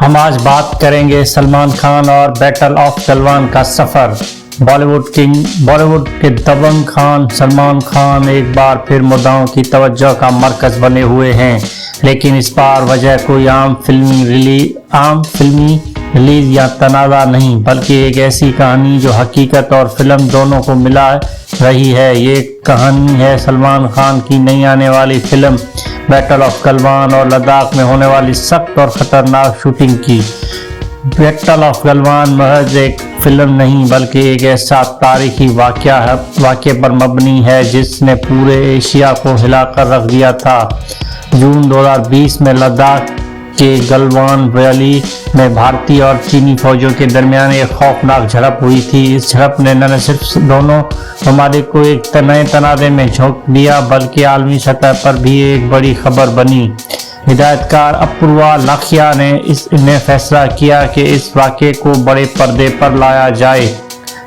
हम आज बात करेंगे सलमान खान और बैटल ऑफ गलवान का सफर। बॉलीवुड के दबंग खान सलमान खान एक बार फिर मुद्दाओं की तवज्जो का मरकज बने हुए हैं, लेकिन इस बार वजह कोई आम फिल्मी रिलीज या तनाज़ा नहीं, बल्कि एक ऐसी कहानी जो हकीकत और फिल्म दोनों को मिला रही है। ये कहानी है सलमान खान की नई आने वाली फिल्म बैटल ऑफ गलवान और लद्दाख में होने वाली सख्त और खतरनाक शूटिंग की। बैटल ऑफ गलवान महज एक फिल्म नहीं, बल्कि एक ऐसा तारीखी वाक़े पर मबनी है जिसने पूरे एशिया को हिलाकर रख दिया था। जून 2020 में लद्दाख के गलवान वैली में भारतीय और चीनी फौजों के दरमियान एक खौफनाक झड़प हुई थी। इस झड़प ने न सिर्फ दोनों ममालिक को एक नए तनाज़े में झोंक दिया, बल्कि आलमी सतह पर भी एक बड़ी खबर बनी। हिदायतकार अपूर्वा लाखिया ने फैसला किया कि इस वाक़े को बड़े पर्दे पर लाया जाए,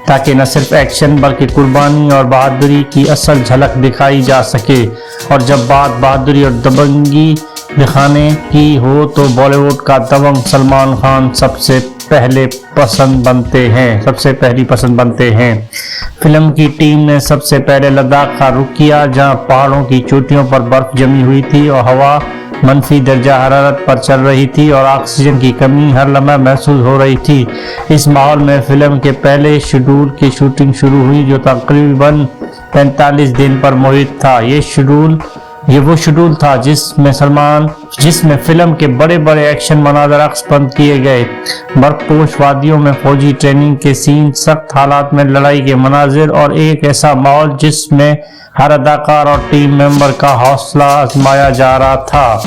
ताकि न सिर्फ एक्शन बल्कि कुर्बानी और बहादुरी की असल झलक दिखाई जा सके। और जब बात बहादुरी और दबंगी दिखाने की हो तो बॉलीवुड का दबंग सलमान खान सबसे पहली पसंद बनते हैं। फिल्म की टीम ने सबसे पहले लद्दाख का रुख किया, जहां पहाड़ों की चोटियों पर बर्फ जमी हुई थी और हवा मनफी दर्जा हरारत पर चल रही थी और ऑक्सीजन की कमी हर लम्हा महसूस हो रही थी। इस माहौल में फिल्म के पहले शेड्यूल की शूटिंग शुरू हुई, जो तकरीबन 45 दिन पर मुहित था। ये वो शेड्यूल था जिसमें फिल्म के बड़े बड़े एक्शन मनाज़र अक्सपंद किए गए। बर्फपोश वादियों में फौजी ट्रेनिंग के सीन, सख्त हालात में लड़ाई के मनाजिर और एक ऐसा माहौल जिसमें हर अदाकार और टीम मेंबर का हौसला आजमाया जा रहा था।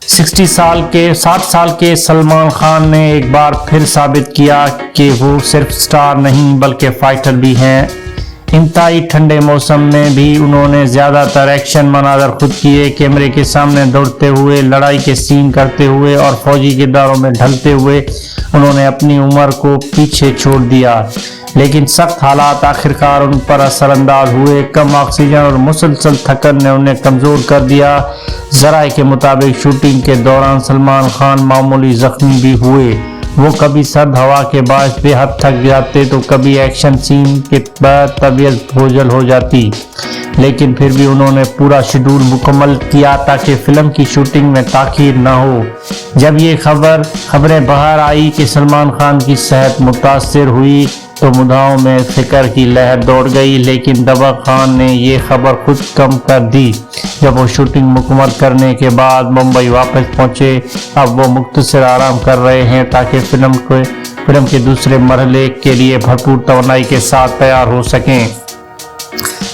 60 साल के सलमान खान ने एक बार फिर साबित किया कि वो सिर्फ स्टार नहीं बल्कि फाइटर भी हैं। इंतहाई ठंडे मौसम में भी उन्होंने ज़्यादातर एक्शन मनाज़र खुद किए, कैमरे के सामने दौड़ते हुए, लड़ाई के सीन करते हुए और फौजी किरदारों में ढलते हुए उन्होंने अपनी उम्र को पीछे छोड़ दिया। लेकिन सख्त हालात आखिरकार उन पर असरअंदाज हुए। कम ऑक्सीजन और मुसलसल थकन ने उन्हें कमज़ोर कर दिया। ज़राए के मुताबिक शूटिंग के दौरान सलमान खान मामूली ज़ख्मी भी हुए। वो कभी सर्द हवा के बायस बेहद थक जाते तो कभी एक्शन सीन के बाद तबीयत बोझल हो जाती, लेकिन फिर भी उन्होंने पूरा शेड्यूल मुकम्मल किया ताकि फिल्म की शूटिंग में ताख़ीर न हो। जब ये खबरें बाहर आई कि सलमान खान की सेहत मुतासर हुई तो मुद्दाओं में फिक्र की लहर दौड़ गई, लेकिन दबंग खान ने ये खबर खुद कम कर दी जब वो शूटिंग मुकम्मल करने के बाद मुंबई वापस पहुंचे। अब वो मुख्तसर आराम कर रहे हैं ताकि फिल्म के दूसरे मरहले के लिए भरपूर तवानाई के साथ तैयार हो सकें।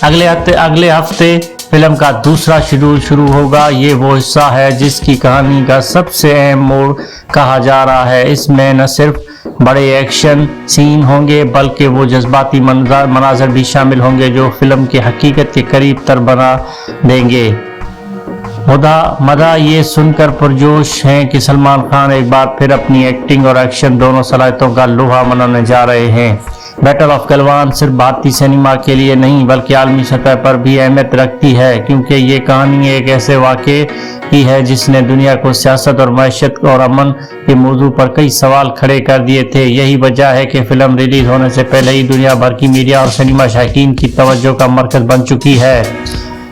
अगले हफ्ते फिल्म का दूसरा शेड्यूल शुरू होगा। ये वो हिस्सा है जिसकी कहानी का सबसे अहम मोड़ कहा जा रहा है। इसमें न सिर्फ बड़े एक्शन सीन होंगे बल्कि वो जज्बाती मनाज़र भी शामिल होंगे जो फिल्म की हकीकत के करीब तर बना देंगे। मदा ये सुनकर पुरजोश हैं कि सलमान खान एक बार फिर अपनी एक्टिंग और एक्शन दोनों सलाहियतों का लोहा मनाने जा रहे हैं। बैटल ऑफ गलवान सिर्फ भारतीय सिनेमा के लिए नहीं बल्कि आलमी सतह पर भी अहमियत रखती है, क्योंकि ये कहानी एक ऐसे वाक़े की है जिसने दुनिया को सियासत और मईशत और अमन के मौजू पर कई सवाल खड़े कर दिए थे। यही वजह है कि फिल्म रिलीज होने से पहले ही दुनिया भर की मीडिया और सिनेमा शायकीन की तवज्जो का मरकज बन चुकी है।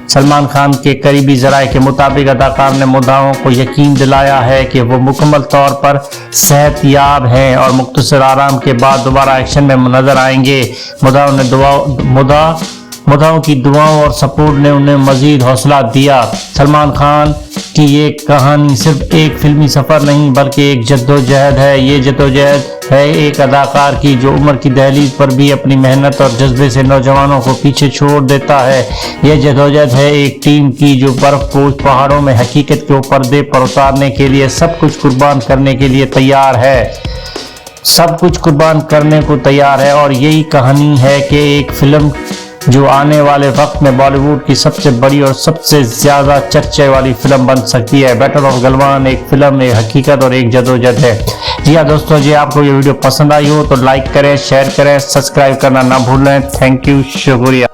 सलमान खान के करीबी ज़राए के मुताबिक अदाकार ने मुद्दाओं को यकीन दिलाया है कि वो मुकम्मल तौर पर सेहतयाब हैं और मुख्तसर आराम के बाद दोबारा एक्शन में नजर आएंगे। मुद्दाओं की दुआओं और सपोर्ट ने उन्हें मजीद हौसला दिया। सलमान खान की ये कहानी सिर्फ एक फिल्मी सफ़र नहीं बल्कि एक जद्दोजहद है। ये जद्दोजहद है एक अदाकार की जो उम्र की दहलीज पर भी अपनी मेहनत और जज्बे से नौजवानों को पीछे छोड़ देता है। यह जद्दोजहद है एक टीम की जो बर्फपोश पहाड़ों में हकीकत को पर्दे पर उतारने के लिए सब कुछ कुर्बान करने के लिए तैयार है। और यही कहानी है कि एक फिल्म जो आने वाले वक्त में बॉलीवुड की सबसे बड़ी और सबसे ज्यादा चर्चे वाली फिल्म बन सकती है। बैटल ऑफ गलवान एक फिल्म, एक हकीकत और एक जदोजहद है। जी हाँ दोस्तों, जी आपको ये वीडियो पसंद आई हो तो लाइक करें, शेयर करें, सब्सक्राइब करना ना भूलें। थैंक यू, शुक्रिया।